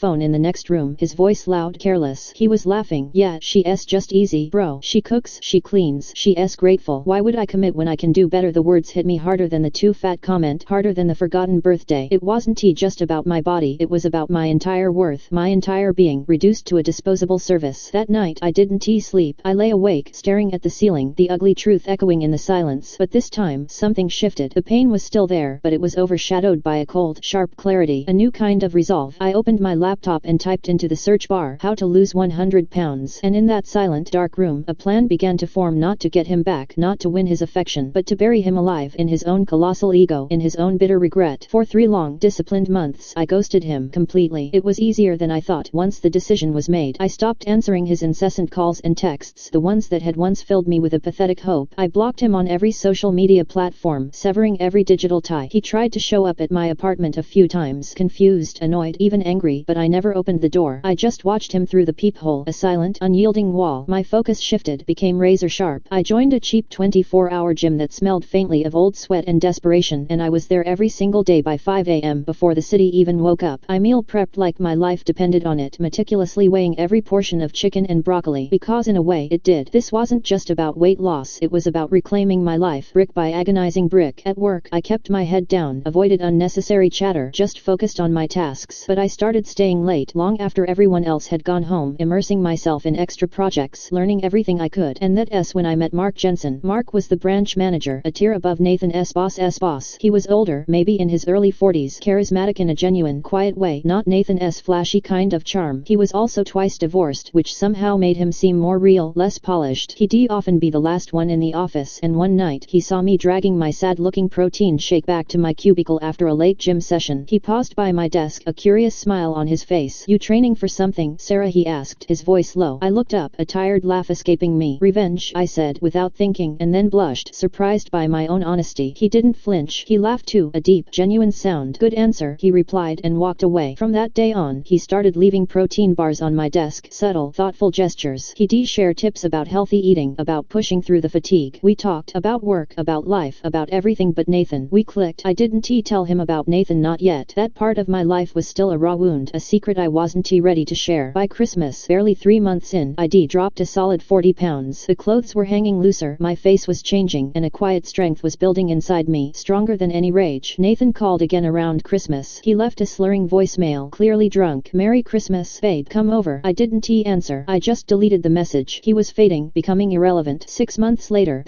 phone in the next room, his voice loud, careless. He was laughing. Yeah, she's just easy, bro. She cooks, she cleans, she's grateful. Why would I commit when I can do better? The words hit me harder than the too fat comment, harder than the forgotten birthday. It wasn't just about my body, it was about my entire worth, my entire being, reduced to a disposable service. That night I didn't sleep. I lay awake, staring at the ceiling, the ugly truth echoing in the silence. But this time, something shifted. The pain was still there, but it was overshadowed by a cold, sharp clarity, a new kind of resolve. I opened my laptop and typed into the search bar, "How to lose 100 pounds." And in that silent, dark room, a plan began to form, not to get him back, not to win his affection, but to bury him alive in his own colossal ego, in his own bitter regret. For 3 long, disciplined months, I ghosted him completely. It was easier than I thought. Once the decision was made, I stopped answering his incessant calls and texts, the ones that had once filled me with a pathetic hope. I blocked him on every social media platform, severing every digital tie. He tried to show up at my apartment a few times, confused, annoyed, even angry, but I never opened the door. I just watched him through the peephole, a silent, unyielding wall. My focus shifted, became razor sharp. I joined a cheap 24-hour gym that smelled faintly of old sweat and desperation, and I was there every single day by 5 a.m. before the city even woke up. I meal prepped like my life depended on it, meticulously weighing every portion of chicken and broccoli, because in a way it did. This wasn't just about weight loss, it was about reclaiming my life, brick by agonizing brick. At work, I kept my head down, avoided unnecessary chatter, just focused on my tasks. But I started staying late, long after everyone else had gone home, immersing myself in extra projects, learning everything I could. And that's when I met Mark Jensen. Mark was the branch manager, a tier above Nathan's boss. He was older, maybe in his early 40s, charismatic in a genuine, quiet way, not Nathan's flashy kind of charm. He was also twice divorced, which somehow made him seem more real, less polished. He'd often be the last one in the office, and one night, he saw me dragging my sad-looking protein shake back to my cubicle after a late gym session. He paused by my desk, a curious smile on his face. "You training for something, Sarah?" he asked, his voice low. I looked up, a tired laugh escaping me. "Revenge," I said, without thinking, and then blushed, surprised by my own honesty. He didn't flinch. He laughed too, a deep, genuine sound. "Good answer," he replied, and walked away. From that day on, he started leaving protein bars on my desk, subtle, thoughtful gestures. He'd share tips about healthy eating, about pushing through the fatigue. We talked about work, about life, about everything but Nathan. We clicked. I didn't tell him about Nathan, not yet. That part of my life was still a raw wound, a secret I wasn't ready to share. By Christmas, barely 3 months in, I'd dropped a solid 40 pounds. The clothes were hanging looser, my face was changing, and a quiet strength was building inside me, stronger than any rage. Nathan called again around Christmas. He left a slurring voicemail, clearly drunk. "Merry Christmas, babe, come over." I didn't answer. I just deleted the message. He was fading, becoming irrelevant. 6 months later,